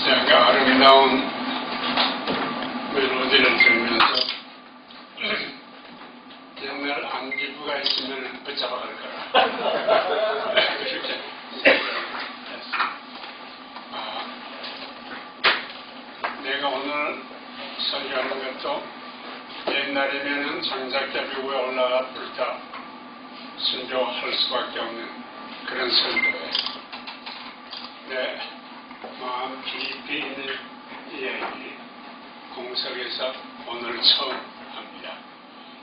제가 아름다운 멜로디를 들으면서 옛날 안기부가 있으면 붙잡아 갈 거라. 그렇게 내가 오늘 설교하는 것도 옛날이면은 장작잡이 위에 올라가 불타 순교할 수밖에 없는 그런 설교예요. 내 마음 깊이 있는 이야기 공석에서 오늘 처음 합니다.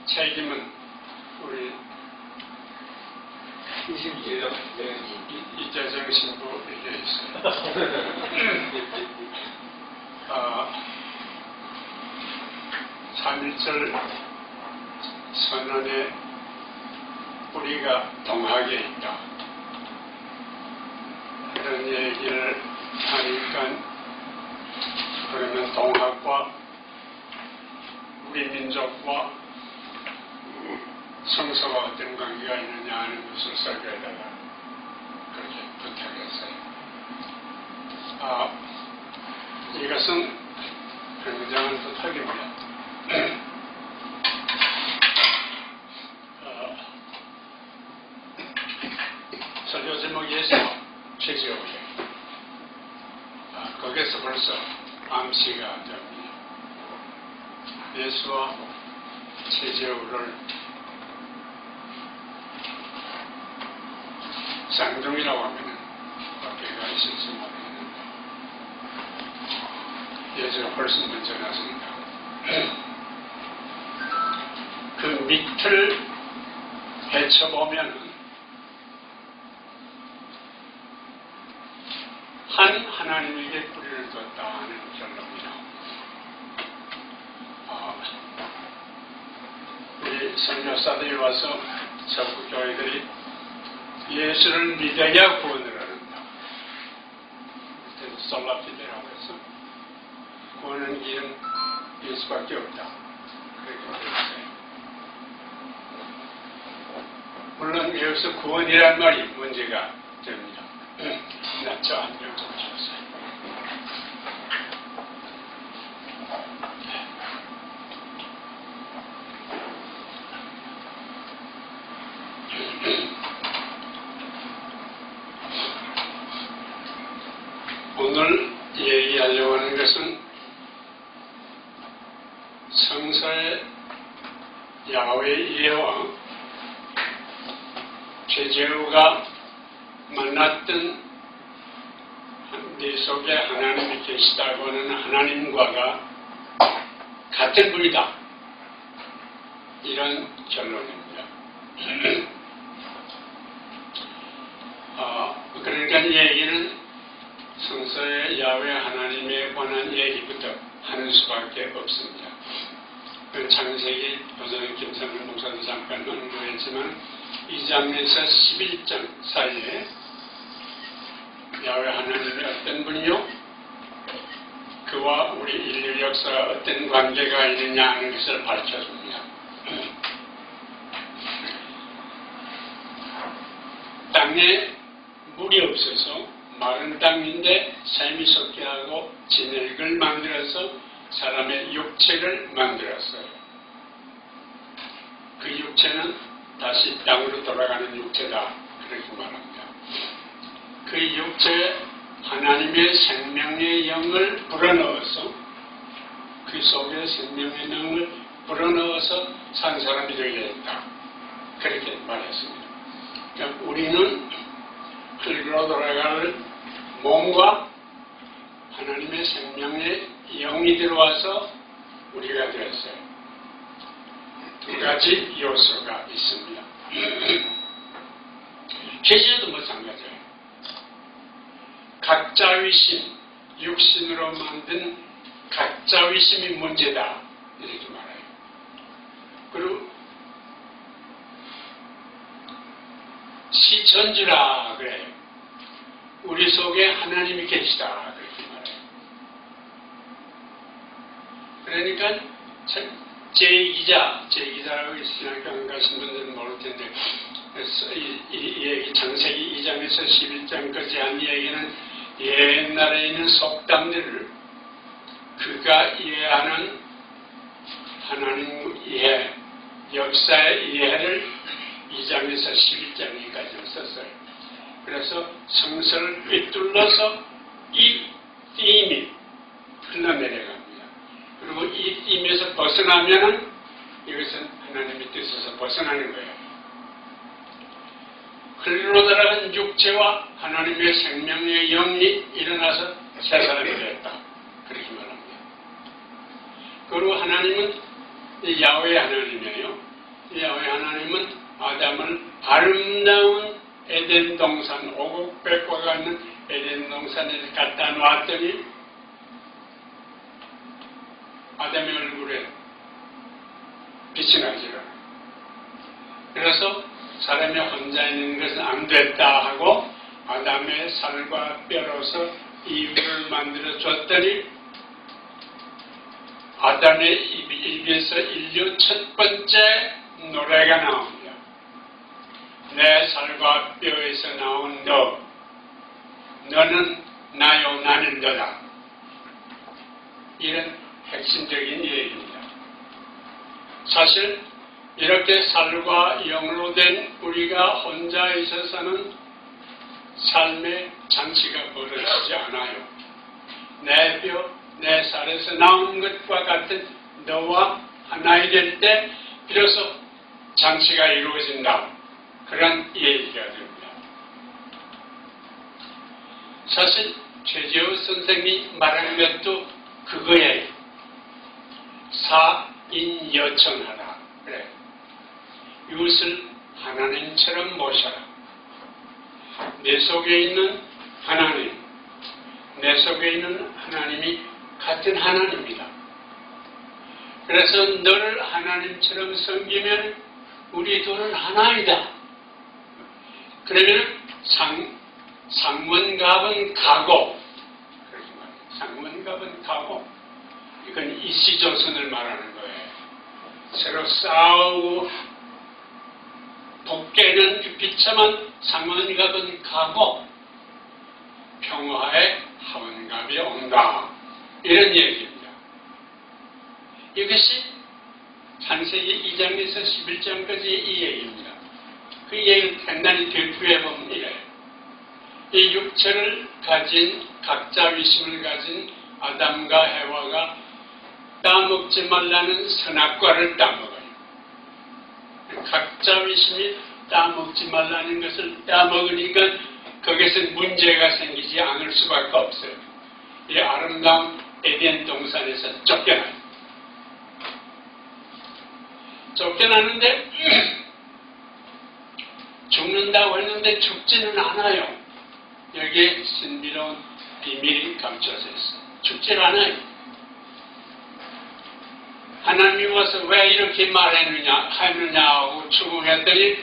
책임은 우리 이재정 신부에게 있어요. 3.1절 선언에 우리가 동학에 있다. 이런 얘기를 하니까 그러면 동학과 우리 민족과 성서가 어떤 관계가 있느냐 하는 것을 설교에다가 그렇게 부탁했어요. 이것은 굉장한 부탁입니다. 설교 제목 예수 최재우에 거기서 벌써 암시가 됩니다. 예수와 최재우를 쌍둥이라고 하면 어깨가 있을지 모르겠는데 예수가 훨씬 먼저 나서니까 그 밑을 헤쳐보면 한 하나님에게 뿌리를 뒀다 하는 결론이 나옵니다. 우리 선교사들이 와서 적국교회들이 예수를 믿어야 구원을 얻는다. 그때도 솔라피데라고 해서 구원은 길은 예수밖에 없다. 그렇게 말했어요. 물론 여기서 구원이란 말이 문제가 됩니다. 저 안경 좀 주세요. 오늘 얘기하려고 하는 것은 성서의 야훼 예와 최재우가 만났던 네 속에 하나님이 계시다고 하는 하나님과가 같은 분이다. 이런 결론입니다. 그러니까 이 얘기는 성서의 야훼 하나님에 관한 얘기부터 하는 수밖에 없습니다. 창세기 도전 김성근 목사도 잠깐 언급했지만 2장에서 11장 사이에 야훼 하나님이 어떤 분이요? 그와 우리 인류 역사가 어떤 관계가 있느냐 하는 것을 밝혀줍니다. 땅에 물이 없어서 마른 땅인데 샘이 솟게 하고 진흙을 만들어서 사람의 육체를 만들었어요. 그 육체는 다시 땅으로 돌아가는 육체다. 그렇게 말합니다. 그 육체에 하나님의 생명의 영을 불어넣어서 그 속에 생명의 영을 불어넣어서 산 사람이 되게 했다. 그렇게 말했습니다. 그러니까 우리는 흙으로 돌아갈 몸과 하나님의 생명의 영이 들어와서 우리가 되었어요. 두 가지 요소가 있습니다. 계시에도 마찬가지예요. 가짜위심, 육신으로 만든 가짜위심이 문제다. 이렇게 말해요. 그리고 시천지라 그래요. 우리 속에 하나님이 계시다. 그렇게 말해요. 그러니까 제2자라고 신학교 가신 분들은 모를 텐데 이 얘기 창세기 2장에서 11장까지 한 얘기는 옛날에 있는 속담들을 그가 이해하는 하나님 이해, 역사의 이해를 2장에서 11장까지 썼어요. 그래서 성서를 휘둘러서 이 띠임이 흘러내려갑니다. 그리고 이 띠임에서 벗어나면은 이것은 하나님의 뜻에서 벗어나는 거예요. 흘러 들어간 육체와 하나님의 생명의 영이 일어나서 새 사람이 되었다. 그렇게 말합니다. 그리고 하나님은 야훼 하나님이에요. 야훼 하나님은 아담을 아름다운 에덴 동산, 오곡백과가 있는 에덴 동산에 갖다 놨더니 아담의 얼굴에 빛이 나지 않아요. 그래서 사람이 혼자 있는 것은 안 됐다 하고 아담의 살과 뼈로서 이유를 만들어 줬더니 아담의 입에서 인류 첫 번째 노래가 나옵니다. 내 살과 뼈에서 나온 너는 나요, 나는 너다. 이런 핵심적인 얘기입니다. 사실 이렇게 살과 영으로 된 우리가 혼자 있어서는 삶의 잔치가 벌어지지 않아요. 내 뼈, 내 살에서 나온 것과 같은 너와 하나이 될 때 비로소 잔치가 이루어진다. 그런 얘기가 됩니다. 사실 최재호 선생님이 말한 것도 그거예요. 사인여천하라. 그래. 이웃을 하나님처럼 모셔라. 내 속에 있는 하나님, 내 속에 있는 하나님이 같은 하나님입니다. 그래서 너를 하나님처럼 섬기면 우리 둘은 하나이다. 그러면 상문갑은 가고, 그렇게 말해요. 상문갑은 가고, 이건 이시조선을 말하는 거예요. 서로 싸우고 복개는 비참한 상문갑은 가고 평화의 하원갑이 온다. 이런 얘기입니다. 이것이 창세기 2장에서 11장까지 이 얘기입니다. 그 얘기를 간단히 되풀이해보면 이래요. 이 육체를 가진 각자 위심을 가진 아담과 해와가 따먹지 말라는 선악과를 따먹어요. 각자 위심이 따먹지 말라는 것을 따먹으니까 거기서 문제가 생기지 않을 수밖에 없어요. 이 아름다운 에덴 동산에서 쫓겨나요. 쫓겨나는데 죽는다고 했는데 죽지는 않아요. 여기에 신비로운 비밀이 감춰져 있어요. 죽질 않아요. 하나님이 와서 왜 이렇게 하느냐 하고 추궁했더니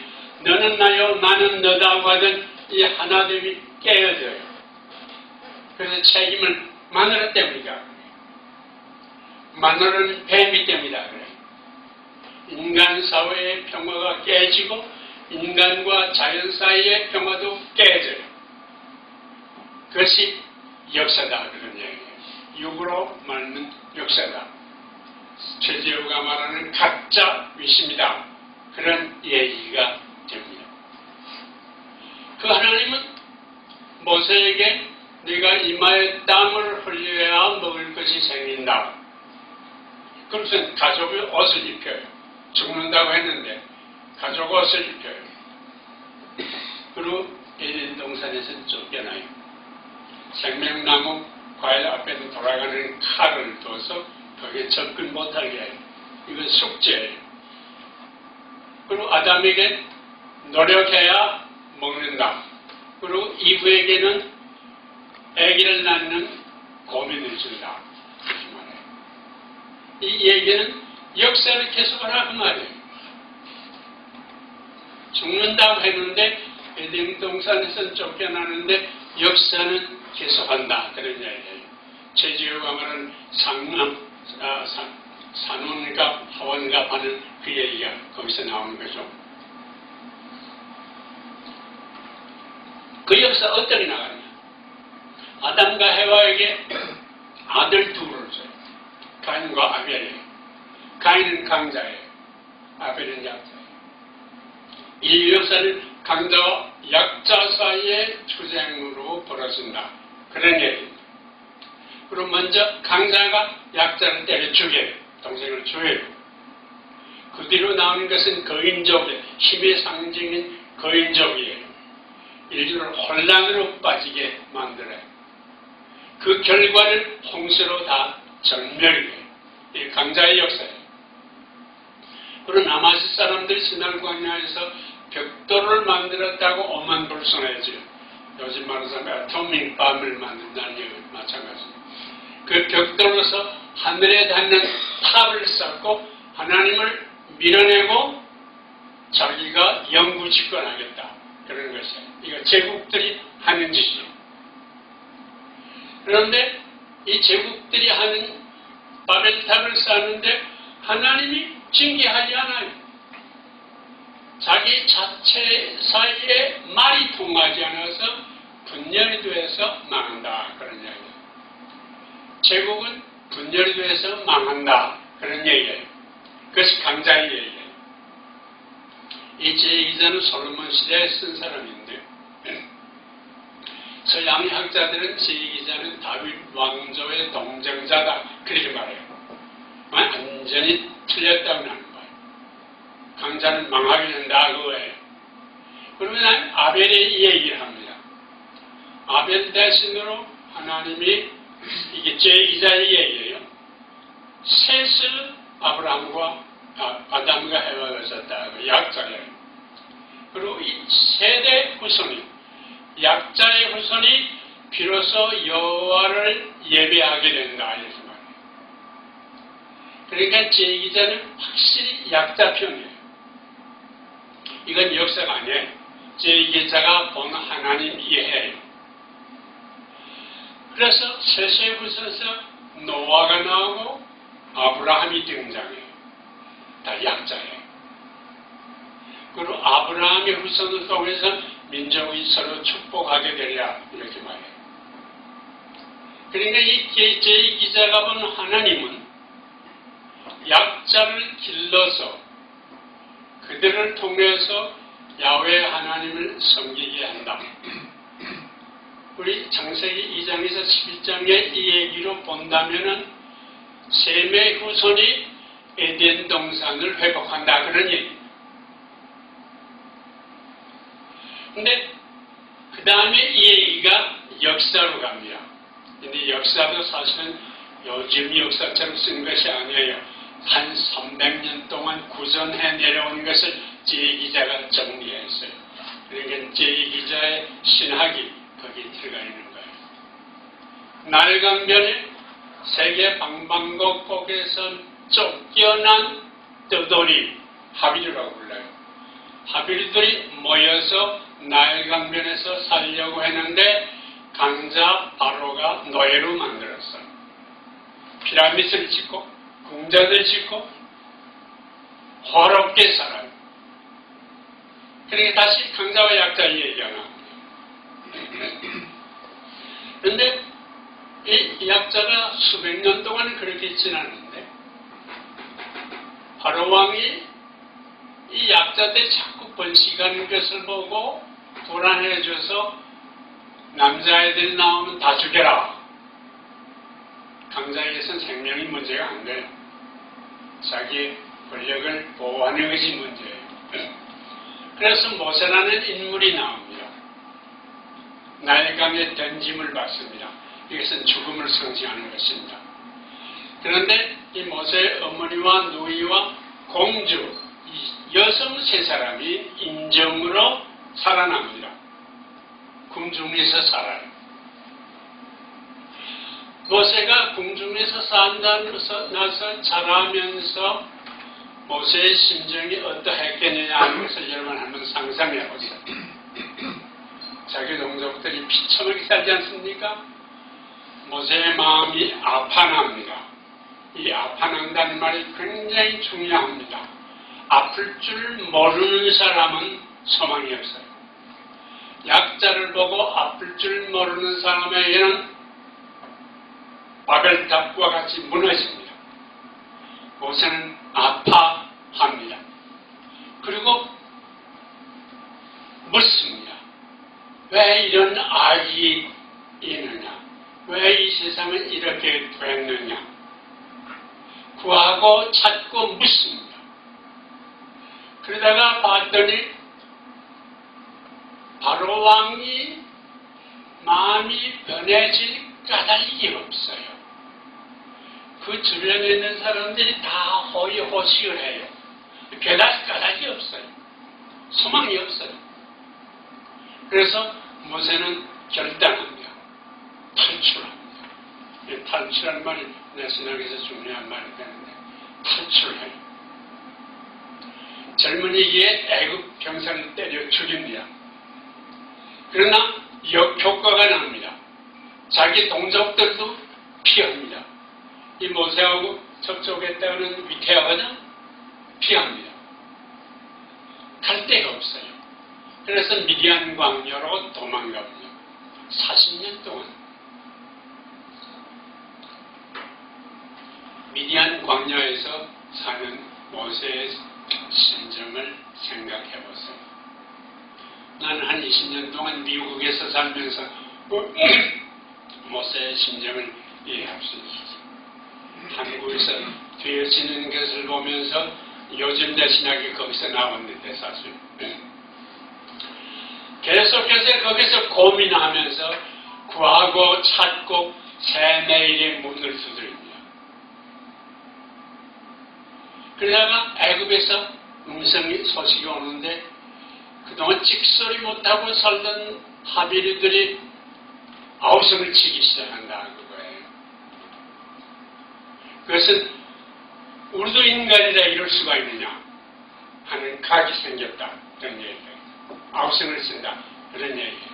너는 나요, 나는 너다고 하던 이 하나됨이 깨어져요. 그래서 책임을 마누라 때문이다. 마누라는 뱀이 때문이다. 그래. 인간 사회의 평화가 깨지고 인간과 자연 사이의 평화도 깨져요. 그것이 역사다. 그런 얘기예요. 육으로 말하는 역사다. 최재호가 말하는 가짜 위심이다. 그런 얘기가 됩니다. 그 하나님은 모세에게 네가 이마에 땀을 흘려야 먹을 것이 생긴다. 그래서 가족의 옷을 입혀요. 죽는다고 했는데 가족 옷을 입혀요. 그리고 에덴 동산에서 쫓겨나요. 생명나무 과일 앞에서 돌아가는 칼을 둬서 거기에 접근 못하게 해요. 이건 숙제예요. 그리고 아담에게 노력해야 먹는다. 그리고 이브에게는 아기를 낳는 고민을 준다. 그렇게 말해요. 이 얘기는 역사를 계속하라 그 말이에요. 죽는다고 했는데 에덴 동산에서 쫓겨나는데 역사는 계속한다. 그런 얘기예요. 최재호가 말하는 산원갑, 하원갑 하는 그 얘기가 거기서 나오는 거죠. 그 역사 어떻게 나가냐? 아담과 헤와에게 아들 둘을 줘요. 가인과 아벨이에요. 가인은 강자예요. 아벨은 약자예요. 이 역사는 강자와 약자 사이의 투쟁으로 벌어진다. 그런 얘기입니다. 그리고 먼저 강자가 약자를 때려 죽여요. 동생을 죽여요. 그 뒤로 나오는 것은 거인족의 힘의 상징인 거인족이에요. 인류를 혼란으로 빠지게 만들어요. 그 결과를 홍수로 다 전멸해요. 이 강자의 역사예요. 그리고 나머지 사람들 시날 광야에서 벽돌을 만들었다고 오만불손해져요. 요즘 말해서 애토믹밤을 만든다는 얘기 마찬가지입니다. 그 벽돌로서 하늘에 닿는 탑을 쌓고 하나님을 밀어내고 자기가 영구 집권하겠다. 그런 것이에요. 이거 제국들이 하는 짓이죠. 그런데 이 제국들이 하는 바벨탑을 쌓는데 하나님이 징계하지 않아요. 자기 자체 사이에 말이 통하지 않아서 분열이 돼서 망한다. 그런 이야기예요. 제국은 분열이 돼서 망한다. 그런 얘기예요. 그것이 강자의 얘기예요. 이 제2자는 솔로몬 시대에 쓴 사람인데 서양 학자들은 제2자는 다윗 왕조의 동정자다. 그렇게 말해요. 완전히 틀렸다고 하는 거예요. 강자는 망하게 된다. 그거예요. 그러면 아벨의 얘기를 합니다. 아벨 대신으로 하나님이 이게 제2자의 얘기예요. 셋을 아브라함과 아담과 헤와가 졌다. 약자예요. 그리고 이 세대 후손이 약자의 후손이 비로소 여호와를 예배하게 된다. 이렇게 말해요. 그러니까 제2자는 확실히 약자 편이에요. 이건 역사가 아니에요. 제2자가 본 하나님 이해해요. 그래서 셋의 후손에서 노아가 나오고 아브라함이 등장해요. 다 약자예요. 그리고 아브라함의 후손을 통해서 민족이 서로 축복하게 되리라. 이렇게 말해요. 그러니까 이 제2자가 본 하나님은 약자를 길러서 그들을 통해서 야훼 하나님을 섬기게 한다. 우리 창세기 2장에서 11장의 이 얘기로 본다면은 셈의 후손이 에덴 동산을 회복한다. 그런 얘기입니다. 근데 그 다음에 이 얘기가 역사로 갑니다. 근데 역사도 사실은 요즘 역사처럼 쓴 것이 아니에요. 한 300년 동안 구전해 내려온 것을 제2자가 정리했어요. 그러니까 제2자의 신학이 거기 들어가 있는 거예요. 날강변에 세계 방방곡곡에서 쫓겨난 떠돌이 하빌이라고 불러요. 하빌들이 모여서 나일강변에서 살려고 했는데 강자 바로가 노예로 만들었어요. 피라미드를 짓고 궁전을 짓고 화롭게 살아요. 그러니까 다시 강자와 약자의 얘기가 나옵니다. 그런데 이 약자가 수백 년 동안 그렇게 지났는데 바로 왕이 이 약자들 자꾸 번식하는 것을 보고 불안해져서 남자애들 나오면 다 죽여라. 강자에게선 생명이 문제가 안 돼요. 자기의 권력을 보호하는 것이 문제예요. 그래서 모세라는 인물이 나옵니다. 나일강에 던짐을 받습니다. 이것은 죽음을 상징하는 것입니다. 그런데 이 모세의 어머니와 누이와 공주, 이 여성 세 사람이 인정으로 살아납니다. 궁중에서 살아요. 모세가 궁중에서 나서 자라면서 모세의 심정이 어떠했겠느냐 하는 것을 여러분 한번 상상해 보세요. 자기 동족들이 비참하게 살지 않습니까? 모세의 마음이 아파납니다. 이 아파난다는 말이 굉장히 중요합니다. 아플 줄 모르는 사람은 소망이 없어요. 약자를 보고 아플 줄 모르는 사람에게는 바벨탑과 같이 무너집니다. 모세는 아파합니다. 그리고 묻습니다. 왜 이런 악이 있느냐? 왜 이 세상은 이렇게 됐느냐? 구하고 찾고 묻습니다. 그러다가 봤더니 바로 왕이 마음이 변해질 까닭이 없어요. 그 주변에 있는 사람들이 다 호의호식을 해요. 까닭이 없어요. 소망이 없어요. 그래서 모세는 결단합니다. 탈출합니다. 탈출한 말이 내 신학에서 중요한 말이 되는데 탈출해요. 젊은이기에 애굽 병사를 때려 죽입니다. 그러나 역효과가 납니다. 자기 동족들도 피합니다. 이 모세하고 접촉했다는 위태하거나 피합니다. 갈 데가 없어요. 그래서 미디안 광야로 도망갑니다. 40년 동안 미디안 광야에서 사는 모세의 심정을 생각해 보세요. 나는 한 20년 동안 미국에서 살면서 모세의 심정을 이해할 수 있어요. 한국에서 되어지는 것을 보면서 요즘 내 신학이 거기서 나왔는데 사실 계속해서 거기서 고민하면서 구하고 찾고 새내일의 문을 두드립니다. 그러다가 애굽에서 음성이 소식이 오는데 그동안 찍소리 못하고 살던 하비리들이 아우성을 치기 시작한다 그거예요. 그것은 우리도 인간이라 이럴 수가 있느냐 하는 각이 생겼다 그런 얘기예요. 아우성을 쓴다 그런 얘기예요.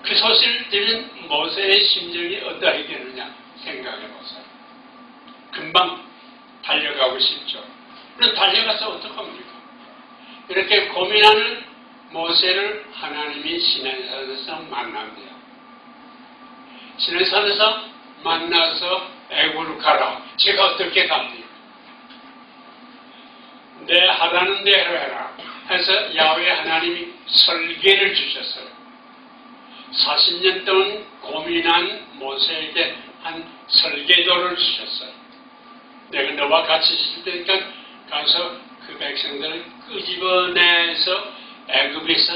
그 소식을 들은 모세의 심정이 어떠하게 되느냐 생각해 보세요. 금방 달려가고 싶죠. 그럼 달려가서 어떡합니까? 이렇게 고민하는 모세를 하나님이 시내산에서 만납니다. 시내산에서 만나서 애굽으로 가라. 제가 어떻게 갑니까? 내 하라는 대로 해라. 해서 야훼 하나님이 설계를 주셨어요. 40년 동안 고민한 모세에게 한 설계도를 주셨어요. 내가 너와 같이 있을 테니까 가서 그 백성들을 끄집어내서 애굽에서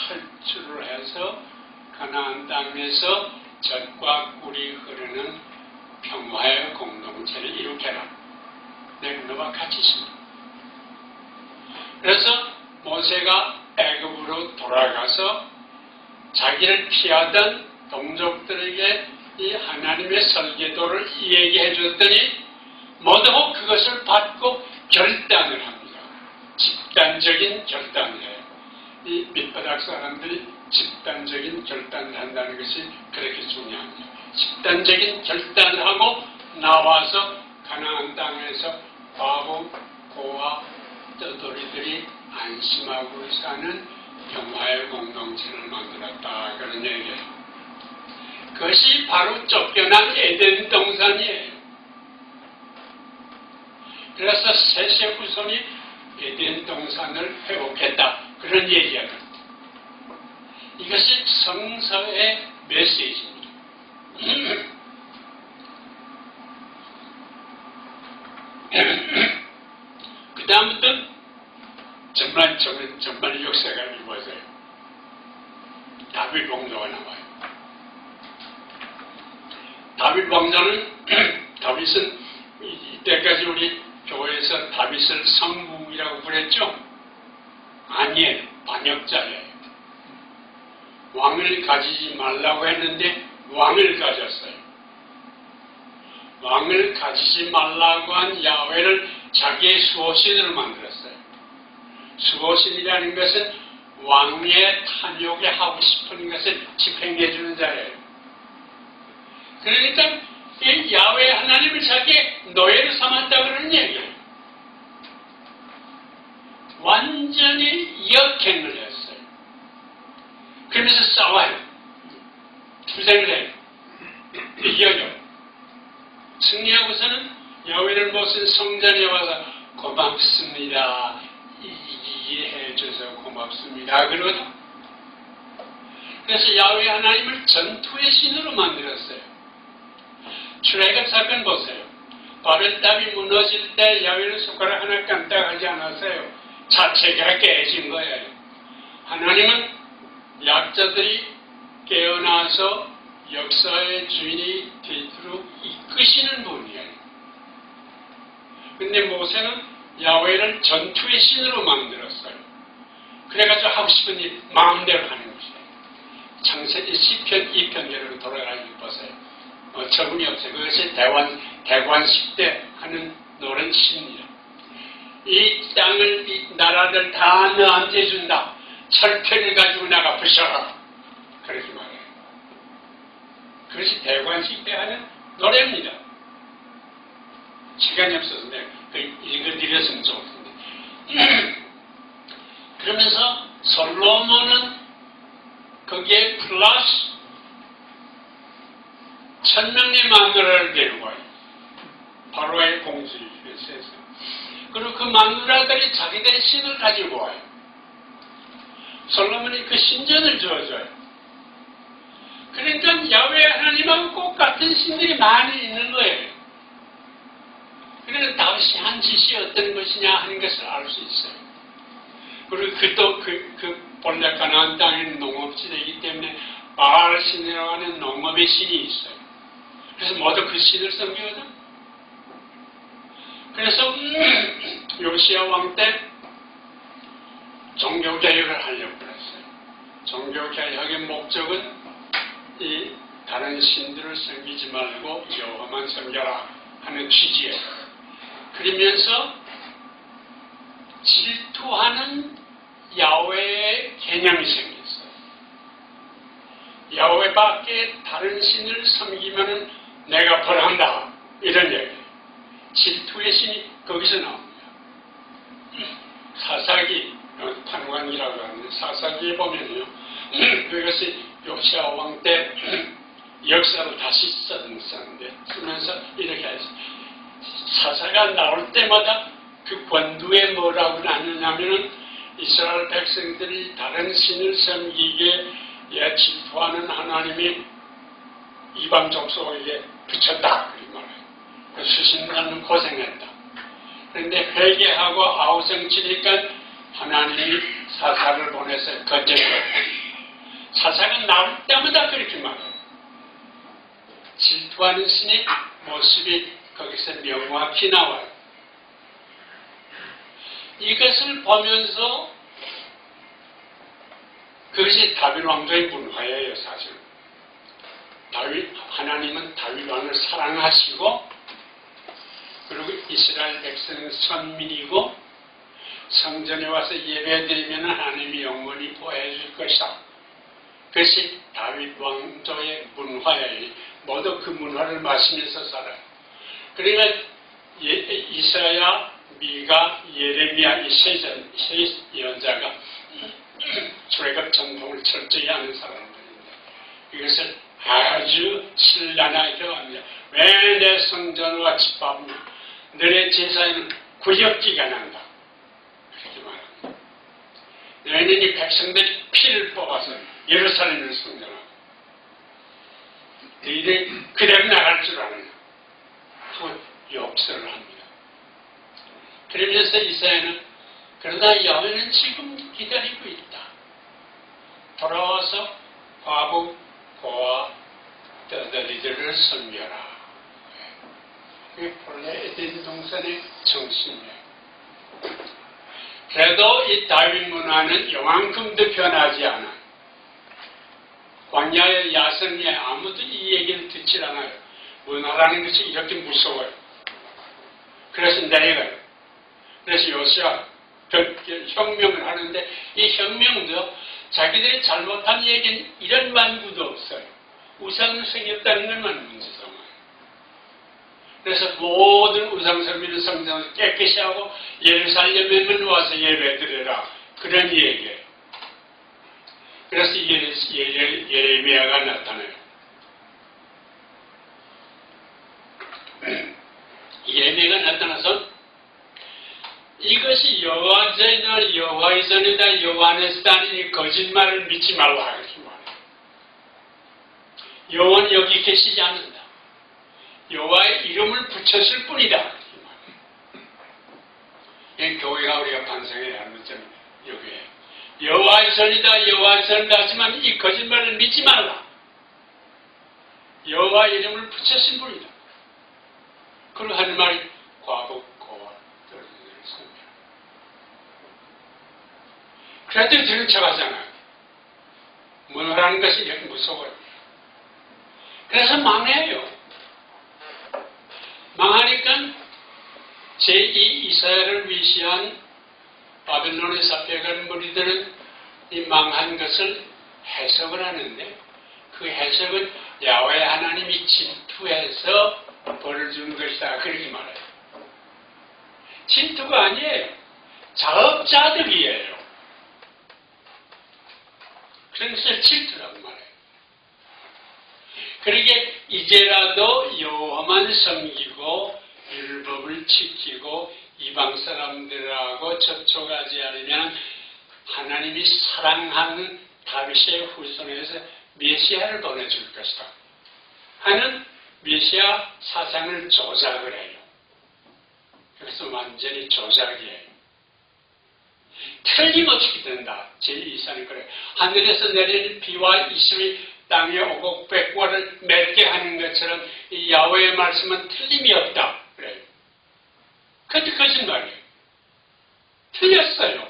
탈출을 해서 가나안 땅에서 젖과 꿀이 흐르는 평화의 공동체를 이룩해라. 내가 너와 같이 있습니다. 그래서 모세가 애굽으로 돌아가서 자기를 피하던 동족들에게 이 하나님의 설계도를 얘기해 줬더니 모두 그것을 받고 결단을 합니다. 집단적인 결단을 해요. 이 밑바닥 사람들이 집단적인 결단을 한다는 것이 그렇게 중요합니다. 집단적인 결단을 하고 나와서 가나안 땅에서 과부, 고아, 떠돌이들이 안심하고 사는 평화의 공동체를 만들었다 그런 얘기예요. 그것이 바로 쫓겨난 에덴 동산이에요. 그래서 셋의 후손이 에덴 동산을 회복했다 그런 얘기가 됩니다. 이것이 성서의 메시지입니다. 그 다음부터 정말 역사가 이루어져요. 다윗 왕조가 나와요. 다윗 왕조는 다윗은 이때까지 우리 교회에서 다윗을 성궁이라고 부르죠? 아니에요. 반역자예요. 왕을 가지지 말라고 했는데 왕을 가졌어요. 왕을 가지지 말라고 한 야훼를 자기의 수호신으로 만들었어요. 수호신이라는 것은 왕의 탐욕에 하고 싶은 것을 집행해 주는 자예요. 그러니까 이 야훼 하나님을 자기의 노예로 삼았다 그러는 얘기예요. 완전히 역행을 했어요. 그러면서 싸워요. 투쟁을 해요. 이겨요. 나를 모신 성전에 와서 고맙습니다. 이해해 줘서 고맙습니다. 그러거든. 그래서 야훼 하나님을 전투의 신으로 만들었어요. 출애굽 사건 보세요. 바벨탑이 무너질 때 야훼는 손가락 하나 깜짝하지 않았어요. 자체가 깨진 거예요. 하나님은 약자들이 깨어나서 역사의 주인이 되도록 이끄시는 분이에요. 근데 모세는 야훼를 전투의 신으로 만들었어요. 그래가지고 하고 싶은 일 마음대로 하는 것이에요. 창세기 10편 2편대로 돌아가서 보세요. 처분이 없어요. 그것이 대관식 때 하는 노래는 신이에요. 이 땅을, 이 나라를 다 너한테 준다. 철퇴를 가지고 나가 부셔라. 그렇게 말해요. 그것이 대관식 때 하는 노래입니다. 시간이 없어서 내가 읽어드렸으면 좋겠는데. 그러면서 솔로몬은 거기에 플러스 1000명의 마누라를 데리고 와요. 바로의 공주에서. 그리고 그 마누라들이 자기들의 신을 가지고 와요. 솔로몬이 그 신전을 주어줘요. 그러니까 야훼 하나님하고 똑같은 신들이 많이 있는 거예요. 그래서 다윗이 한 짓이 어떤 것이냐 하는 것을 알 수 있어요. 그리고 본래 가나안 땅에는 농업지대이기 때문에 바알 신이라고 하는 농업의 신이 있어요. 그래서 모두 그 신을 섬기거든. 그래서 요시야 왕 때 종교개혁을 하려고 그랬어요. 종교개혁의 목적은 이 다른 신들을 섬기지 말고 여호와만 섬겨라 하는 취지예요. 그러면서 질투하는 야훼의 개념이 생겼어요. 야훼밖에 다른 신을 섬기면 내가 벌한다. 이런 얘기예요. 질투의 신이 거기서 나옵니다. 사사기, 판관이라고 하는데 사사기에 보면요. 그것이 요시야 왕 때 역사를 다시 쓰면서 이렇게 했어요. 사사가 나올 때마다 그 권두에 뭐라고 나누냐면은 이스라엘 백성들이 다른 신을 섬기게 질투하는 하나님이 이방 족속에게 붙였다. 그 말이에요. 수십년은 고생했다. 그런데 회개하고 아우성치니까 하나님이 사사를 보내서 거절을 사사가 나올 때마다 그렇게 말해요. 질투하는 신의 모습이 거기서 명확히 나와요. 이것을 보면서 그것이 다윗 왕조의 문화예요, 사실. 하나님은 다윗 왕을 사랑하시고, 그리고 이스라엘 백성은 선민이고, 성전에 와서 예배드리면 하나님이 영원히 보호해 줄 것이다. 그것이 다윗 왕조의 문화예요. 모두 그 문화를 마시면서 살아요. 그러니까 이사야, 미가, 예레미야 이 세 예언자가 출애굽 전통을 철저히 아는 사람들입니다. 이것을 아주 신랄하게 합니다. 왜 내 성전과 집밥이냐? 너네 제사에는 구역기가 난다. 그렇게 말합니다. 너희는 이 백성들이 피를 뽑아서 예루살렘을 성전하고 너희들이 그대로 나갈 줄 아느냐? 그 욕설을 합니다. 그러면서 이사야는 그러나 야훼는 지금 기다리고 있다. 돌아와서 과부, 고아, 떠돌이들을 섬겨라. 그게 본래 에덴 동산의 정신이에요. 그래도 이 다윗 문화는 요만큼도 변하지 않아. 광야의 야성에 아무도 이 얘기를 듣질 않아요. 문화라는 것이 이렇게 무서워요. 그래서 내려가요. 그래서 요시야 혁명을 하는데 이 혁명도 자기들이 잘못한 얘기는 이런 완구도 없어요. 우상을 생겼다는 것만 문제 삼아요. 그래서 모든 우상 섬기는 성전을 깨끗이 하고 예루살렘에만 와서 예배드려라. 그런 얘기예요. 그래서 예레미야가 나타나요. 예매가 나타나서 이것이 여호와전이다, 여호와의 전이다, 여호와 안에서다 하니 거짓말을 믿지 말라 그렇게 말해요. 여호와는 여기 계시지 않는다. 여호와의 이름을 붙였을 뿐이다 그렇게 말해요. 이 교회가 우리가 반성해야 하는 점이 여기에요. 여호와의 전이다, 여호와의 전이다 하지만 이 거짓말을 믿지 말라. 여호와의 이름을 붙였을 뿐이다. 그리고 하는 말이 과복고와 떨어지는 그래도 들은 척 하잖아요. 뭐라는 것이 이렇게 무서워요. 그래서 망해요. 망하니까 제2 이사야를 위시한 바빌론에 잡혀간 무리들은 이 망한 것을 해석을 하는데 그 해석은 야훼 하나님이 질투해서 벌을 주는 것이다 그렇게 말해요. 질투가 아니에요. 자업자득이에요. 그래서 질투라고 말해요. 그러게 이제라도 여호와만 섬기고 율법을 지키고 이방 사람들하고 접촉하지 않으면 하나님이 사랑하는 다윗의 후손에서 메시아를 보내줄 것이다 하는 메시아 사상을 조작을 해요. 그래서 완전히 조작이에요. 틀림없이 된다. 제2사는 그래. 하늘에서 내리는 비와 이슬이 땅의 오곡백과를 맺게 하는 것처럼 이 야훼의 말씀은 틀림이 없다. 그래요. 그것도 거짓말이에요. 틀렸어요.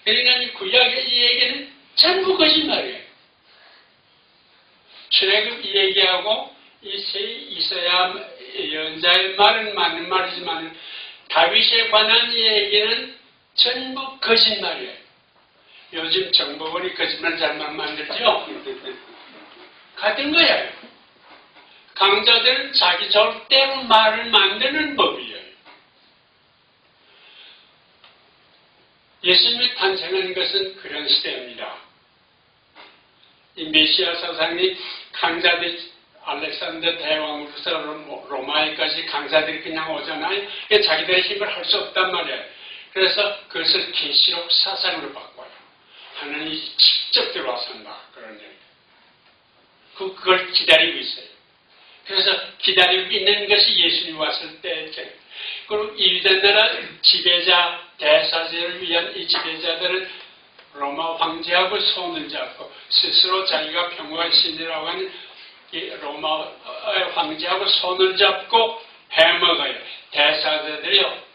그러니까 이 구약의 이 얘기는 전부 거짓말이에요. 출애굽 이 얘기하고 이사야 연자의 말은 맞는 말이지만 다윗에 관한 이 얘기는 전부 거짓말이에요. 요즘 정보원이 거짓말 잘만 만들죠? 같은 거예요. 강자들은 자기 절대로 말을 만드는 법이에요. 예수님이 탄생한 것은 그런 시대입니다. 이 메시아 사상이 강자들 알렉산더 대왕으로서 로마에까지 강자들이 그냥 오잖아요. 자기들의 힘을 할 수 없단 말이에요. 그래서 그것을 계시록 사상으로 바꿔요. 하나님이 직접 들어와서 한다. 그런 얘기. 그걸 기다리고 있어요. 그래서 기다리고 있는 것이 예수님이 왔을 때, 그리고 이유대나라 지배자, 대사제를 위한 이 지배자들은 로마 황제하고 손을 잡고 스스로 자기가 평화의 신이라고 하는 이 로마 황제하고 손을 잡고 해먹어요. 대사제들이요.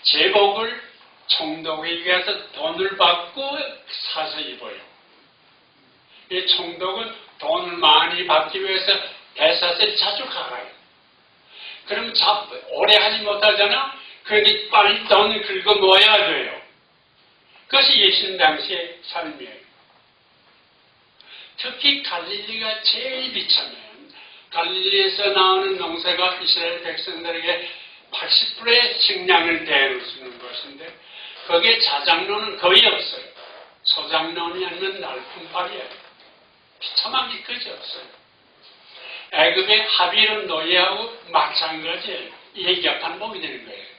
제복을 총독에게 가서 돈을 받고 사서 입어요. 이 총독은 돈을 많이 받기 위해서 대사들이 자주 가요. 그러면 오래 하지 못하잖아? 그러니 빨리 돈을 긁어 모아야 돼요. 그것이 예수님 당시의 삶이에요. 특히 갈릴리가 제일 비참해요. 갈릴리에서 나오는 농사가 이스라엘 백성들에게 80%의 식량을 대주는 것인데 거기에 자장로는 거의 없어요. 소장로이 아니면 날품팔이에요. 비참한 게 그지 없어요. 애굽의 하비론 노예하고 마찬가지예요. 이게 역한복이 되는 거예요.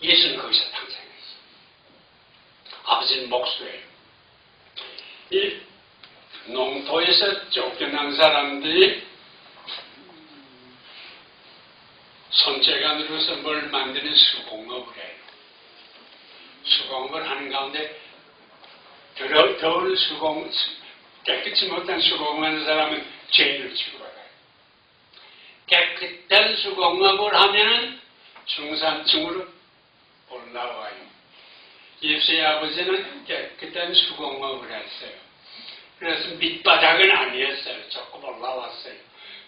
예수는 거기서 탄생했어요. 아버지는 목수예요. 이 농토에서 쫓겨난 사람들이 손재간으로서 뭘 만드는 수공업을 해요. 수공업을 하는 가운데 더러운 깨끗이 못한 수공업하는 사람은 죄인을 취급받아요. 깨끗한 수공업을 하면은 중산층으로 올라와요. 예수의 아버지는 깨끗한 수공업을 했어요. 그래서 밑바닥은 아니었어요. 조금 올라왔어요.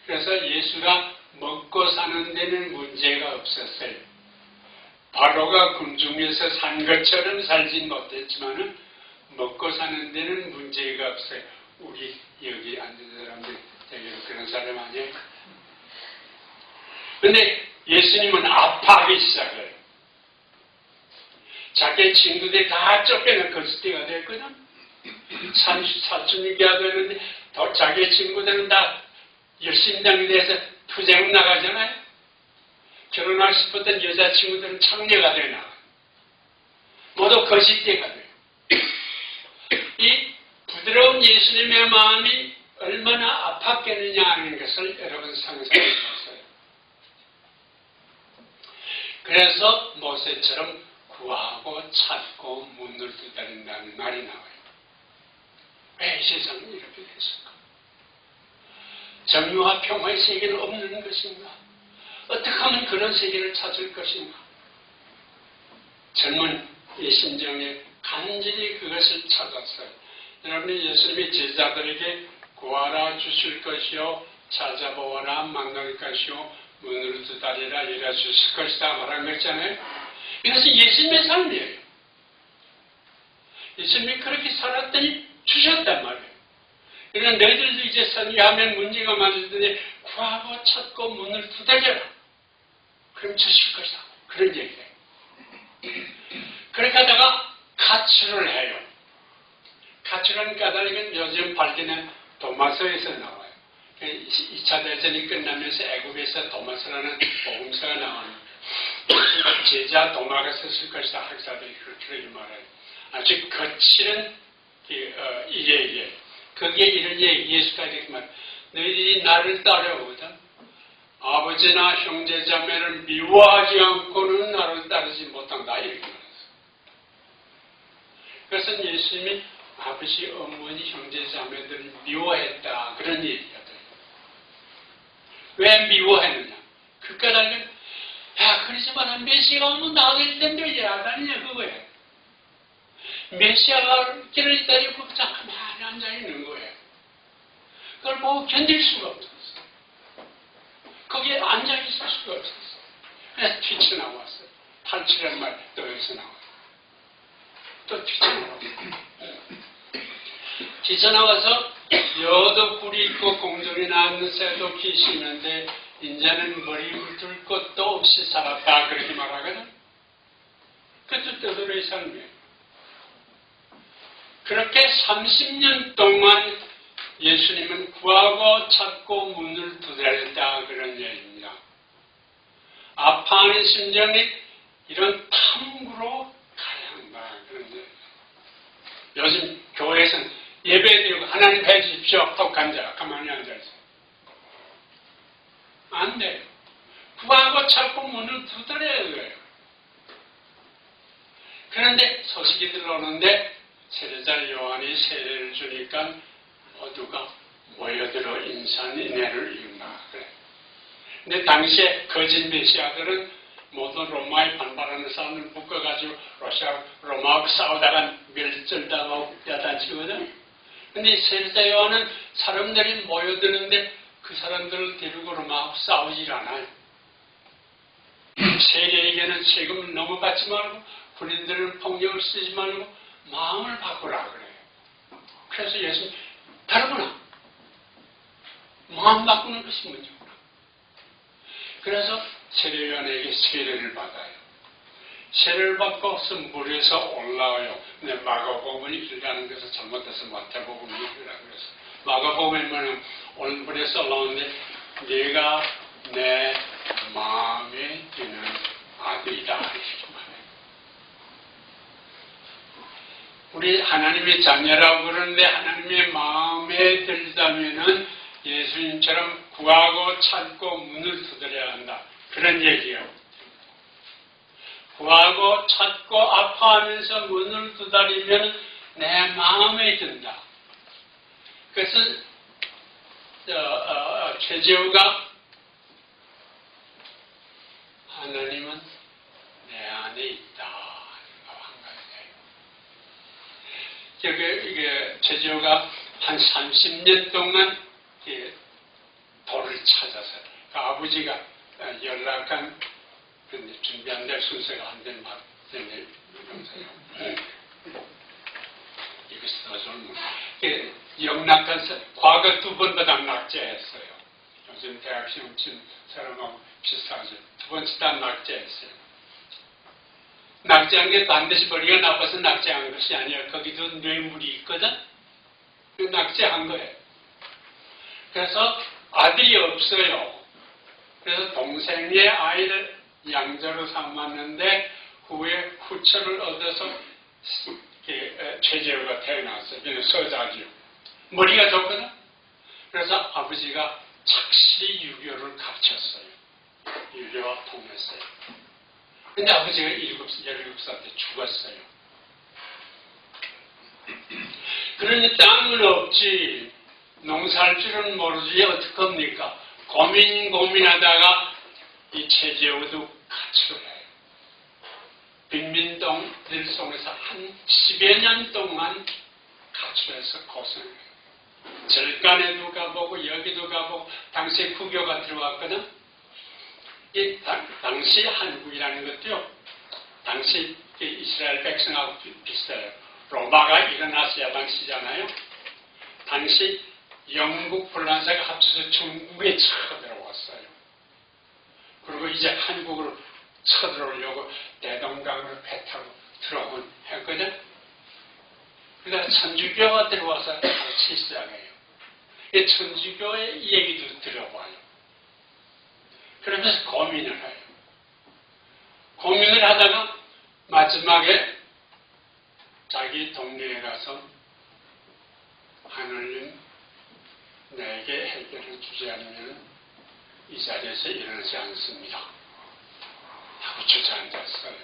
그래서 예수가 먹고 사는 데는 문제가 없었어요. 바로가 궁중에서 산 것처럼 살진 못했지만은 먹고 사는 데는 문제가 없어요. 우리 여기 앉은 사람들 대개로 그런 사람 아니에요? 근데 예수님은 아파하기 시작해요. 자기 친구들이 다 쫓겨나 거짓대가 됐거든. 사춘기가 되는데 자기 친구들은 다 열심당이 돼서 투쟁 나가잖아요. 결혼하고 싶었던 여자친구들은 창녀가 되어 나가요. 모두 거식대가 돼요. 이 부드러운 예수님의 마음이 얼마나 아팠겠느냐 하는 것을 여러분 상상해보세요. 그래서 모세처럼 구하고 찾고 문을 두드린다는 말이 나와요. 왜 세상은 이렇게 됐을까? 정의와 평화의 세계는 없는 것인가? 어떻게 하면 그런 세계를 찾을 것인가? 젊은 이 심정에 간절히 그것을 찾았어요. 여러분이 예수님이 제자들에게 구하라 주실 것이요 찾아보아라 만날 것이요 문을 두드리라 열어 주실 것이다 말한 거 있잖아요. 이것은 예수님의 삶이에요. 예수님이 그렇게 살았더니 주셨단 말이에요. 그러니까 너희들도 이제 선교하면 문제가 많을 때 구하고 찾고 문을 두드려라. 그럼 주실 것이다. 그런 얘기예요. 그렇게 하다가 가출을 해요. 가출한 까닭은 요즘 발견한 도마서에서 나와요. 2차 대전이 끝나면서 애국에서 도마서라는 복음서가 나와요. 제자 도마가 썼을 것이다. 학자들이 그렇게 말해요. 아주 거칠은 이게 거기에 이런 얘기 예수가 이렇게 말해요. 너희들이 나를 따라오거든 아버지나 형제자매를 미워하지 않고는 나를 따르지 못한다. 이렇게 말했어요. 그것은 예수님이 아버지, 어머니, 형제자매들을 미워했다. 그런 얘기가 돼요. 왜 미워했느냐? 그 까닭은 야 그러지 마라. 메시아가 오면 나아질 텐데 왜 야단이냐 그거예요. 메시아가 길을 기다리고 가만히 앉아있는 거예요. 그걸 보고 견딜 수가 없었어요. 거기에 앉아있을 수가 없었어요. 그래서 뛰쳐나왔어요. 탈출한 말 또 여기서 나와요. 또 뛰쳐나왔어요. 뛰쳐나와서 여도 꿀이 있고 공중에 나는 새도 기시는데 이제는 머리 훑을 것도 없이 살았다. 그렇게 말하거든. 그것도 떠돌의 삶이에요. 그렇게 30년 동안 예수님은 구하고 찾고 문을 두드렸다. 그런 얘기입니다. 아파하는 심정이 이런 탐구로 가야 한다. 그런 얘기예요. 요즘 교회에서는 예배드리고 하나님 해주십시오. 하고 앉아. 가만히 앉아있어요. 안 돼요. 구하고 찾고 문을 두드려야 돼요. 그런데 소식이 들어오는데 세례자 요한이 세례를 주니까 모두가 모여들어 인산인해를 이룬다. 그래. 근데 당시에 거짓 메시아들은 모두 로마에 반발하는 사람을 묶어가지고 로마하고 싸우다가 멸절당하고 야단치거든. 근데 세례자 요한은 사람들이 모여드는데 그 사람들을 데리고 로마하고 싸우질 않아요. 세계에게는 세금을 너무 받지 말고 군인들은 폭력을 쓰지 말고 마음을 바꾸라 그래요. 그래서 예수님 다르구나. 마음 바꾸는 것이 문제구나. 그래서 세례요한에게 세례를 받아요. 세례를 받고서 물에서 올라와요. 근데 마가복음을 읽으라는 것을 잘못해서 마태복음을 읽으라 그래서 마가복음에는 물에서 올라오는데 네가 내 마음에 드는 아들이다 이렇게 말해요. 우리 하나님의 자녀라고 그러는데 하나님의 마음에 들다면은 예수님처럼 구하고 찾고 문을 두드려야 한다. 그런 얘기예요. 구하고 찾고 아파하면서 문을 두드리면 내 마음에 든다. 그래서 최재우가 하나님은 내 안에 있다. 이게 최재우가 한 30년 동안 돌을 찾아서 그 아버지가 연락한 준비 안 될 순서가 안 된 말 때문에 이것이 더 좋은 영락한 과거 2번 바닥 낙제했어요. 요즘 대학 시험 친 사람하고 비슷하죠. 2번 다 낙제했어요. 낙제한 게 반드시 머리가 나빠서 낙제한 것이 아니에요. 거기도 뇌물이 있거든. 낙제한 거예요. 그래서 아들이 없어요. 그래서 동생의 아이를 양자로 삼았는데 후에 후처를 얻어서 최재우가 태어났어요. 그냥 서자지요. 머리가 좋거든. 그래서 아버지가 착실히 유교를 갖췄어요. 유교와 통했어요. 근데 아버지가 17살 때 죽었어요. 그러니 땅은 없지, 농사할 줄은 모르지, 어떡합니까? 고민하다가 이 최재우도 가출을 해요. 빈민동 들송에서 한 10여 년 동안 가출해서 고생해요. 절간에도 가보고 여기도 가보고 당시에 국교가 들어왔거든. 당시 한국이라는 것도요, 당시 이스라엘 백성하고 비슷해요. 로마가 일어났어야 당시잖아요. 당시 영국 불란사가 합쳐서 중국에 쳐들어왔어요. 그리고 이제 한국으로 쳐들어오려고 대동강으로 배 타고 들어오곤 했거든. 그러니까 천주교가 들어와서 같이 시작해요. 이 천주교의 얘기도 들어봐요. 그러면서 고민을 해요. 고민을 하다가 마지막에 자기 동네에 가서 하나님 내게 해결을 주지 않으면 이 자리에서 일어나지 않습니다 하고 주저앉았어요.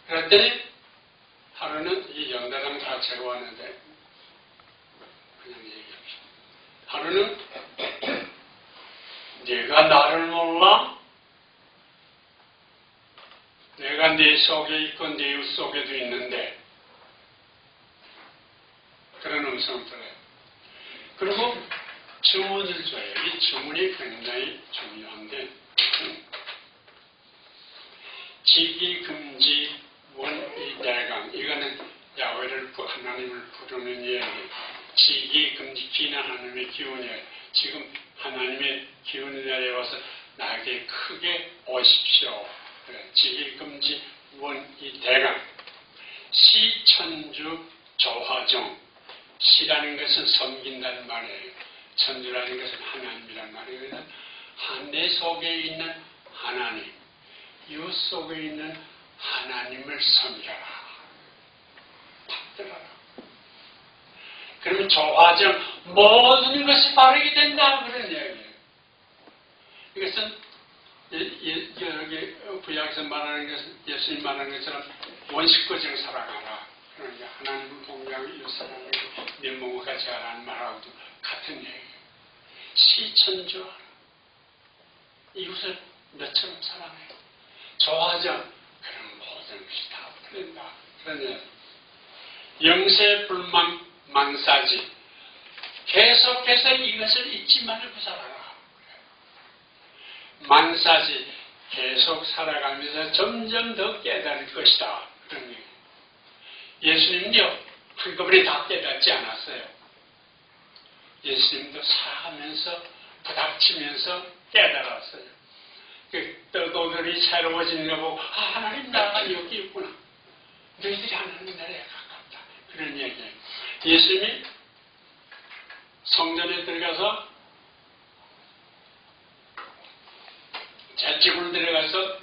그랬더니 하루는 이 연달랑 다 재고하는데 그냥 얘기합시다. 하루는 네가 나를 몰라? 내가 네 속에 있고 네 이웃 속에도 있는데, 그런 음성을 들어요. 그리고 주문을 줘요. 이 주문이 굉장히 중요한데, 지기금지 원이대강, 이거는 야훼를 하나님을 부르는 얘기. 지기금지, 기는 하나님의 기운이에요. 지금 하나님의 기운이 내려와서 나에게 크게 오십시오. 지기금지 원이대강. 시천주 조화정. 시라는 것은 섬긴다는 말이에요. 천주라는 것은 하나님이란 말이에요. 내 속에 있는 하나님, 이웃 속에 있는 하나님을 섬겨라. 받들어라. 그러면 조화정, 모든 것이 바르게 된다. 그런 얘기예요. 이것은 여기 구약에서 말하는 것은, 예수님 말하는 것처럼 원식구정 살아가라. 그러니까 하나님을 공유하고 이웃 사랑하고 내 몸과 같이 하라는 말하고도 같은 얘기예요. 시천주하라. 이웃을 너처럼 사랑해요. 조화정, 그런 모든 것이 다 풀린다. 그런 얘기. 영세불망 망사지. 계속해서 이것을 잊지 말고 살아라. 망사지. 계속 살아가면서 점점 더 깨달을 것이다. 그런 얘기. 예수님은요, 한꺼번에 다 깨닫지 않았어요. 예수님도 살아가면서 부닥치면서 깨달았어요. 떠도들이 새로워지는 거 보고, 하나님 나가 여기 있구나. 너희들이 하나님 나라에 가깝다. 그런 얘기예요. 예수님이 성전에 들어가서 재직으로 들어가서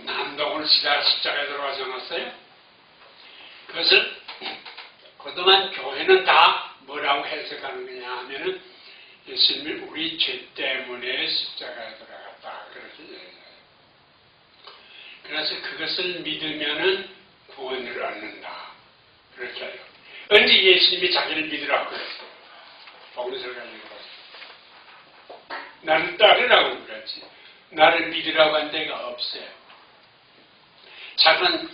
난동을 십자가에 들어가지 않았어요? 그것을 그동안 교회는 다 뭐라고 해석하는 거냐 하면은 예수님이 우리 죄 때문에 십자가에 들어갔다. 그렇게 얘기해요. 그래서 그것을 믿으면은 구원을 얻는다. 그렇게 해요. 언제 예수님이 자기를 믿으라고 그랬어요? 복음서를 가지고 그랬어요. 나를 따르라고 그랬지. 나를 믿으라고 한 데가 없어요. 착한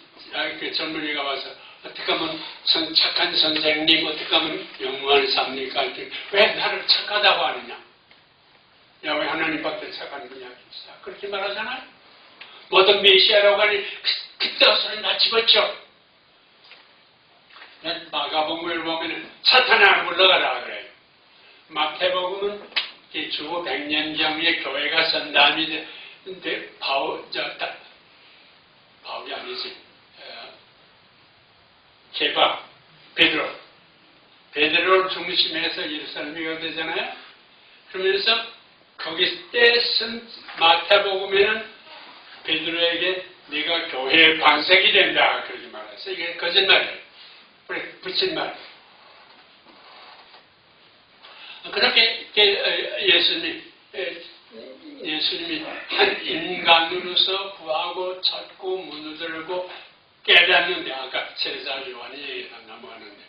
젊은이가 와서 어떻게 하면 착한 선생님, 어떻게 하면 영원히 삽니까? 왜 나를 착하다고 하느냐? 야, 왜 하나님밖에 착한 분이 없어? 그렇게 말하잖아요. 모든 메시아라고 하니 그 뜻을 다 집어쳐. 마가복음을 보면 사탄아 물러가라 그래요. 마태복음은 주 100년 경에 교회가 선 다음에 근데 바울이 아니지. 베드로를 중심해서 예루살렘이 가야 되잖아요. 그러면서 거기 때 쓴 마태복음에는 베드로에게 네가 교회의 반석이 된다 그러지 말았어. 이게 거짓말이에요. 붙인 말. 그렇게 예수님이 한 인간으로서 구하고 찾고 문을 들고 깨닫는데, 아까 제자 요한이 얘기한 넘어가는데,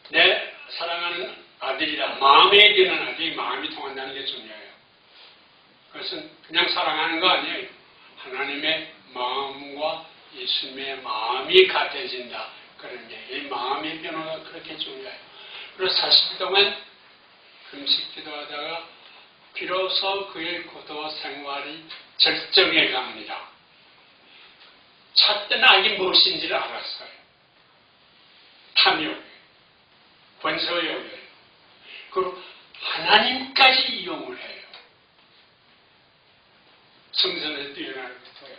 내 사랑하는 아들이라, 마음에 드는 아들이 마음이 통한다는 게 중요해요. 그것은 그냥 사랑하는 거 아니에요. 하나님의 마음과 예수님의 마음이 같아진다. 그런 게, 이 마음의 변화가 그렇게 중요해요. 그래서 40일 동안 금식 기도하다가 비로소 그의 고도 생활이 절정에 갑니다. 찾던 악이 무엇인지를 알았어요. 탐욕, 권소욕이에요. 그리고 하나님까지 이용을 해요. 성전에 뛰어나는 것도요.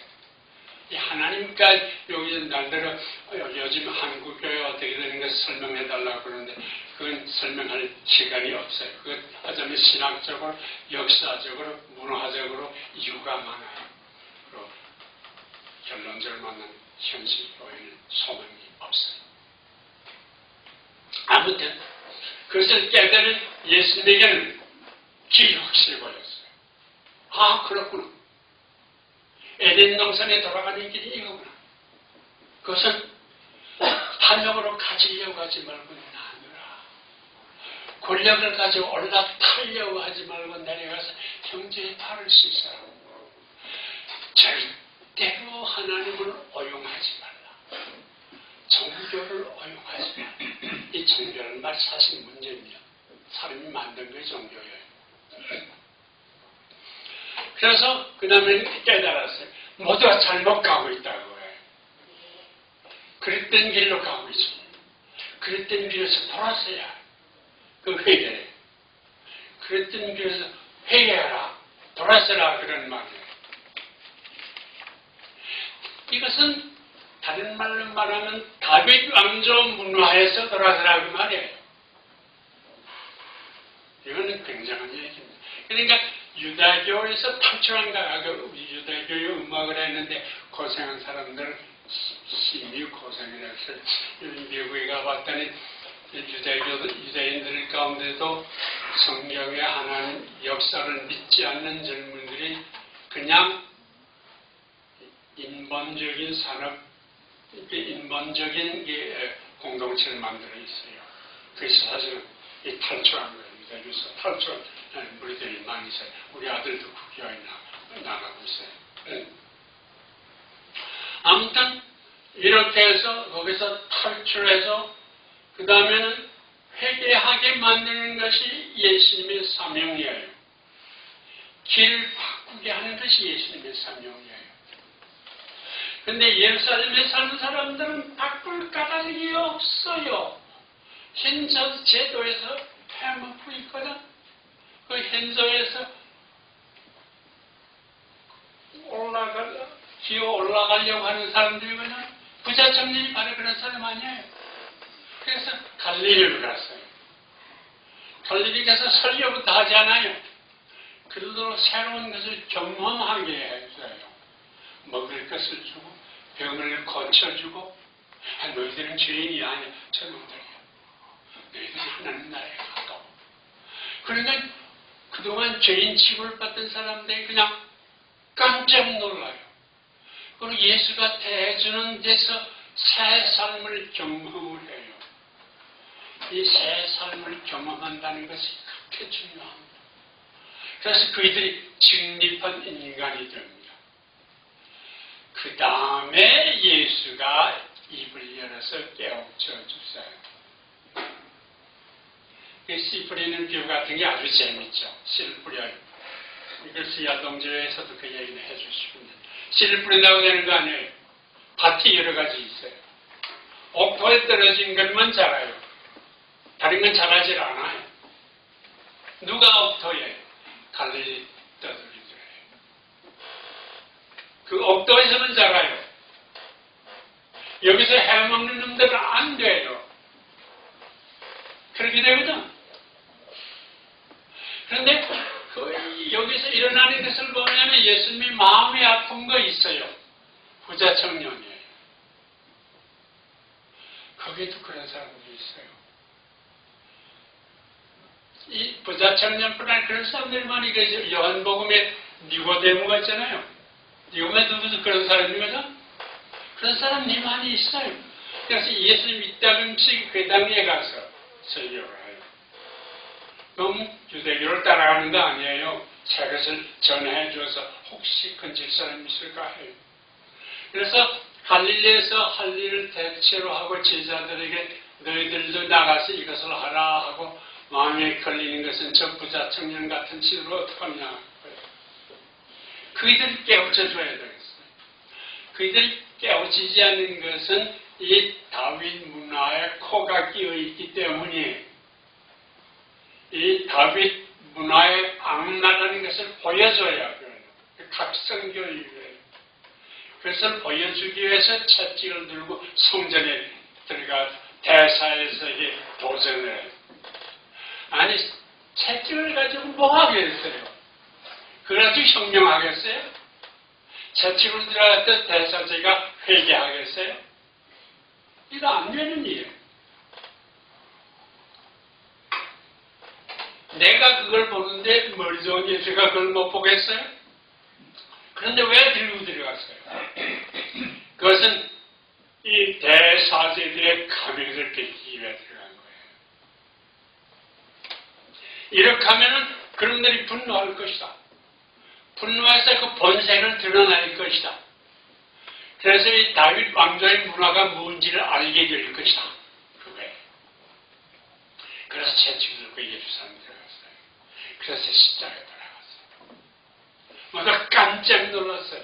이 하나님까지, 여기서 날들어 요즘 한국교회 어떻게 되는 것 설명해달라고 그러는데, 그건 설명할 시간이 없어요. 그건 하자면 신학적으로, 역사적으로, 문화적으로 이유가 많아요. 그리고 결론적으로 만난 현실 교회는 소망이 없어요. 아무튼 그것을 깨달은 예수님에게는 길이 확실히 보였어요. 아, 그렇구나. 에덴 동산에 돌아가는 길이 이거구나. 그것은 탐욕으로 가지려고 하지 말고 나누라. 권력을 가지고 올라타려고 하지 말고 내려가서 형제의 팔을 씻어라. 절대로 하나님을 오용하지 말라. 종교를 오용하지 말라. 이 종교라는 말 사실 문제입니다. 사람이 만든 게 종교예요. 그래서 그 다음에 깨달았어요. 모두가 잘못 가고 있다고 해요. 그랬던 길로 가고 있습니다. 그랬던 길에서 돌아서야 그 회개해. 그랬던 길에서 회개하라. 돌아서라. 그런 말이에요. 이것은 다른 말로 말하면 다윗 왕조 문화에서 돌아서라 그 말이에요. 이거는 굉장한 얘기입니다. 그러니까 유다교에서 탈출한다. 유다교의 음악을 했는데 고생한 사람들 심히 고생을 했어요. 미국에 가봤더니 유대인들 가운데도 성경의 하나님 역사를 믿지 않는 젊은들이 그냥 인본적인 산업, 인본적인 공동체를 만들어 있어요. 그래서 사실은 탈출한 거예요. 유대교에서 탈출한 우리들이 많이 있어요. 우리 아들도 그 교회에 나가고 있어요. 아무튼 이렇게 해서 거기서 탈출해서 그 다음에는 회개하게 만드는 것이 예수님의 사명이에요. 길을 바꾸게 하는 것이 예수님의 사명이에요. 근데 예루살렘에 사는 사람들은 바꿀 까닭이 없어요. 현저 제도에서 해먹고 있거든. 그 현저에서 기어 올라가려고 하는 사람들이 그냥 부자 청년이 바로 그런 사람 아니에요. 그래서 갈릴리를 갔어요. 갈릴리 가서 설교부터 하지 않아요. 그들도 새로운 것을 경험하게 해줘요. 먹을 것을 주고 병을 고쳐주고, 너희들은 죄인이 아니야. 저놈들이야. 너희들이 하나님 나라에 가까워. 그러니까 그동안 죄인 취급받던 사람들이 그냥 깜짝 놀라요. 그리고 예수가 대해주는 데서 새 삶을 경험을 해요. 이 새 삶을 경험한다는 것이 그렇게 중요합니다. 그래서 그들이 진립한 인간이 됩니다. 그 다음에 예수가 입을 열어서 깨우쳐 주세요. 씨 뿌리는 비유 같은 게 아주 재밌죠. 씨를 뿌려요. 이것이 야동제에서도 그 얘기를 해주시는데, 씨를 뿌린다고 되는 거 아니에요. 밭이 여러 가지 있어요. 옥토에 떨어진 것만 자라요. 다른 건 자라질 않아요. 누가 옥토에 갈릴리 떠들이더래요. 그 옥도에서는 자라요. 여기서 해먹는 놈들은 안 돼요. 그렇게 되거든. 그런데 여기서 일어나는 것을 보면 예수님이 마음이 아픈 거 있어요. 부자 청년이에요. 거기도 그런 사람들이 있어요. 이 부자 청년뿐 아니라 그런 사람들이 많이 계세요. 요한복음에 니고데모가 있잖아요. 니고데모도 그런 사람이거든. 그런 사람들이 많이 있어요. 그래서 예수님이 이따금씩 회당에 가서 설교를 해요. 그럼 유대교를 따라가는 거 아니에요. 새 것을 전해줘서 혹시 건질 사람이 있을까 해요. 그래서 갈릴리에서 할 일을 대체로 하고 제자들에게 너희들도 나가서 이것을 하라 하고 마음에 걸리는 것은 저 부자 청년 같은 치료를 어떡하냐. 그이들을 깨우쳐줘야 되겠어요. 그이들이 깨우치지 않는 것은 이 다윗 문화에 코가 끼어 있기 때문이에요. 이 다윗 문화에 악랄하는 것을 보여줘야 해요. 각성교육이에요. 그것을 보여주기 위해서 채찍을 들고 성전에 들어가 대사에서 도전을 해요. 아니, 채찍을 가지고 뭐 하겠어요? 그걸 가지고 혁명하겠어요? 채찍을 들어갔다 대사제가 회개하겠어요? 이거 안 되는 일이에요. 내가 그걸 보는데 머리 좋은 예수가 그걸 못 보겠어요? 그런데 왜 들고 들어갔어요? 그것은 이 대사제들의 감액을 뺏기 위해 들어간 거예요. 이렇게 하면은 그놈들이 분노할 것이다. 분노해서 그 본색을 드러낼 것이다. 그래서 이 다윗 왕조의 문화가 뭔지를 알게 될 것이다. 그거예요. 그래서 채찍을 들고 예루살렘에 들어갔어요. 그래서 십자가에 돌아갔어요. 모두 깜짝 놀랐어요.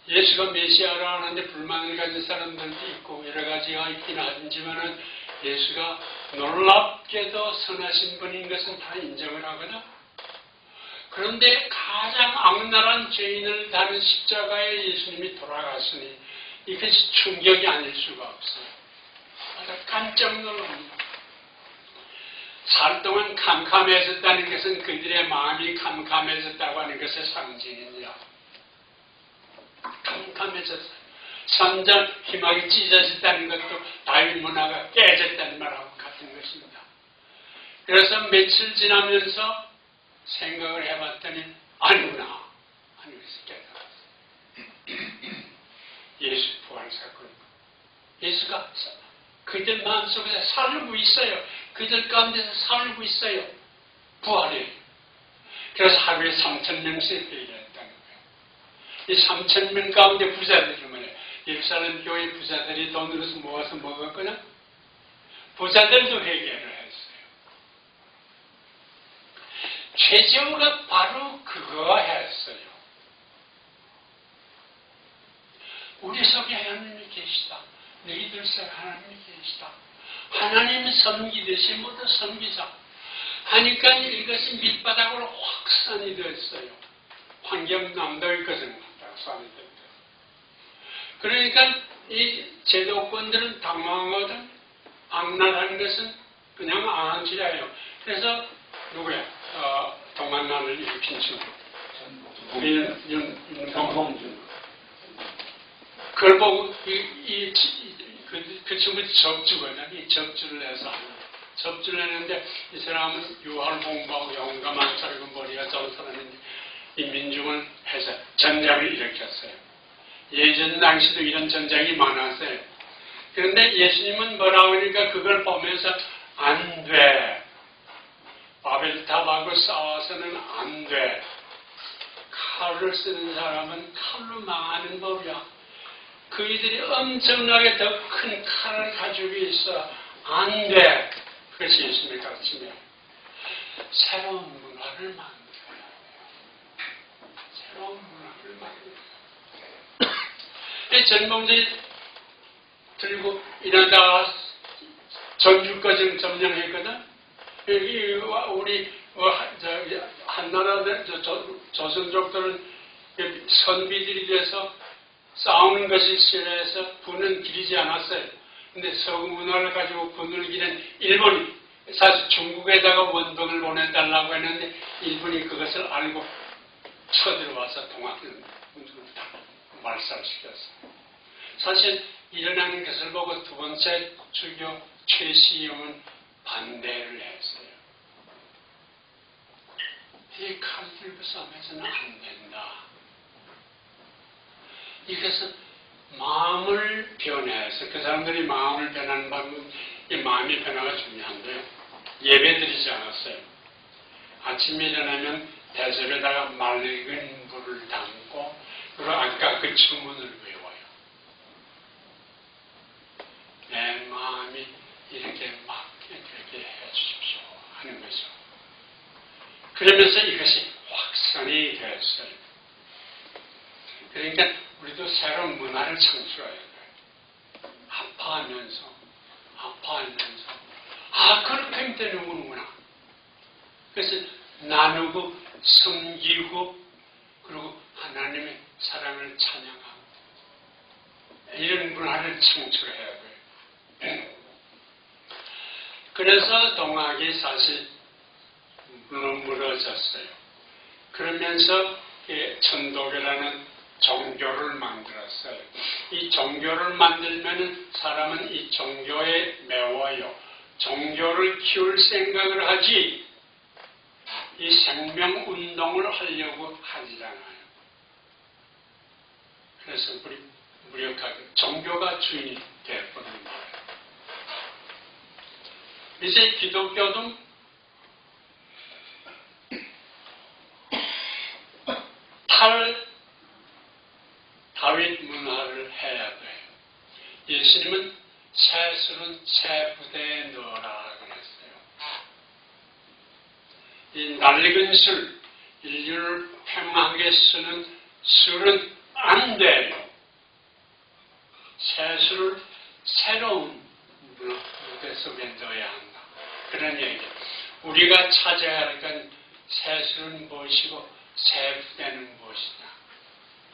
예수가 메시아라 하는데 불만을 가진 사람들도 있고 여러 가지가 있긴 하지만은 예수가 놀랍게도 선하신 분인 것은 다 인정을 하거나 그런데 가장 악랄한 죄인을 다는 십자가에 예수님이 돌아가시니 이것이 충격이 아닐 수가 없어요. 깜짝 놀랍니다. 살 동안 캄캄해졌다는 것은 그들의 마음이 캄캄해졌다고 하는 것의 상징입니다. 캄캄해졌어요. 선전 희망이 찢어졌다는 것도 다윗 문화가 깨졌다는 말하고 같은 것입니다. 그래서 며칠 지나면서 생각을 해봤더니 아니구나 하는 것을 깨달았어요. 예수 부활 사건. 예수가 그들 마음속에서 살고 있어요. 그들 가운데서 살고 있어요. 부활이에요. 그래서 하루에 3,000명씩 회개했다는 거예요. 이 3,000명 가운데 부자들이 뭐예요? 예루살렘 교회 부자들이 돈으로서 모아서 먹었거나 부자들도 회개를 했어요. 최재호가 바로 그거 했어요. 우리 속에 하나님이 계시다. 너희들 속에 하나님이 계시다. 하나님 섬기듯이 모두 섬기자. 하니까 이것이 밑바닥으로 확산이 됐어요. 환경남도의 것은 확산이 됐어요. 그러니까 이 제도권들은 당황하거든. 악랄한 것은 그냥 안한지라요. 그래서 누구야? 동안난을 일으킨 친구. 윤봉준. 그걸 보고 그 친구 접주거든요. 이 접주를 해서 접주를 했는데 이 사람은 유화를 공부하고 용감한 사람이고 머리가 좋은 사람인데 이 민중을 해서 전쟁을 일으켰어요. 예전 당시도 이런 전쟁이 많았어요. 그런데 예수님은 뭐라고 하니까 그걸 보면서 안 돼. 바벨탑하고 싸워서는 안 돼. 칼을 쓰는 사람은 칼로 망하는 법이야. 그이들이 엄청나게 더 큰 칼을 가지고 있어. 안 돼. 그것이 예수님의 가르침이에요. 새로운 문화를 만들어야 돼요. 새로운 문화를 만들어야 돼요. 전봉지 들고 일하다가 전주까지 점령했거든. 우리 한나라 조선족들은 선비들이 돼서 싸우는 것이 싫어해서 분은 기리지 않았어요. 근데 서구 문화를 가지고 분을 기른 일본이 사실 중국에다가 원병을 보내달라고 했는데 일본이 그것을 알고 쳐들어와서 동학을 말살시켰어요. 사실 일어나는 것을 보고 두 번째 주교 최시용은 반대를 했어요. 이 칼들고 싸움에서는 안 된다. 이것은 마음을 변해서 그 사람들이 마음을 변하는 방법은 이 마음의 변화가 중요한데요. 예배 드리지 않았어요. 아침에 일어나면 대접에다가 맑은 물을 담고 그리고 아까 그 주문을 외워요. 내 마음이 이렇게 맞게 되게 해주십시오 하는 거죠. 그러면서 이것이 확산이 됐어요. 그러니까 우리도 새로운 문화를 창출해야 돼요. 아파하면서 그렇게 되는구나. 그래서 나누고 섬기고 그리고 하나님의 사랑을 찬양하고 이런 문화를 창출해야 돼요. 그래서 동학이 사실 무너졌어요. 그러면서 천도교라는 종교를 만들었어요. 이 종교를 만들면 사람은 이 종교에 매워요. 종교를 키울 생각을 하지 이 생명운동을 하려고 하지 않아요. 그래서 무력하게 종교가 주인이 되어버린 거예요. 이제 기독교도 다윗 문화를 해야 돼요. 예수님은 새술은 새 부대에 넣어라 그랬어요. 이 낡은 술, 인류를 팽하게 쓰는 술은 안 돼요. 새술을 새로운 무대 속에 넣어야 한다. 그런 얘기예요. 우리가 찾아야 할 건 새술은 무엇이고 새 부대는 무엇이냐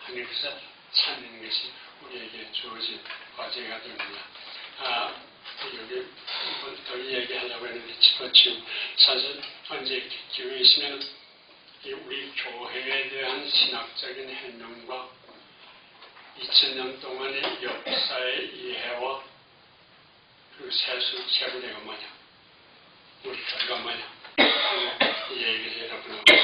하는 것을 찾는 것이 우리에게 주어진 과제가 됩니다. 여기 더 얘기하려고 했는데 짚어치우고 사실 언제 기회 있으면 우리 교회에 대한 신학적인 해명과 2000년 동안의 역사의 이해와 그리고 세부대가 뭐냐 우리 교회가 뭐냐 이 얘기를 여러분하고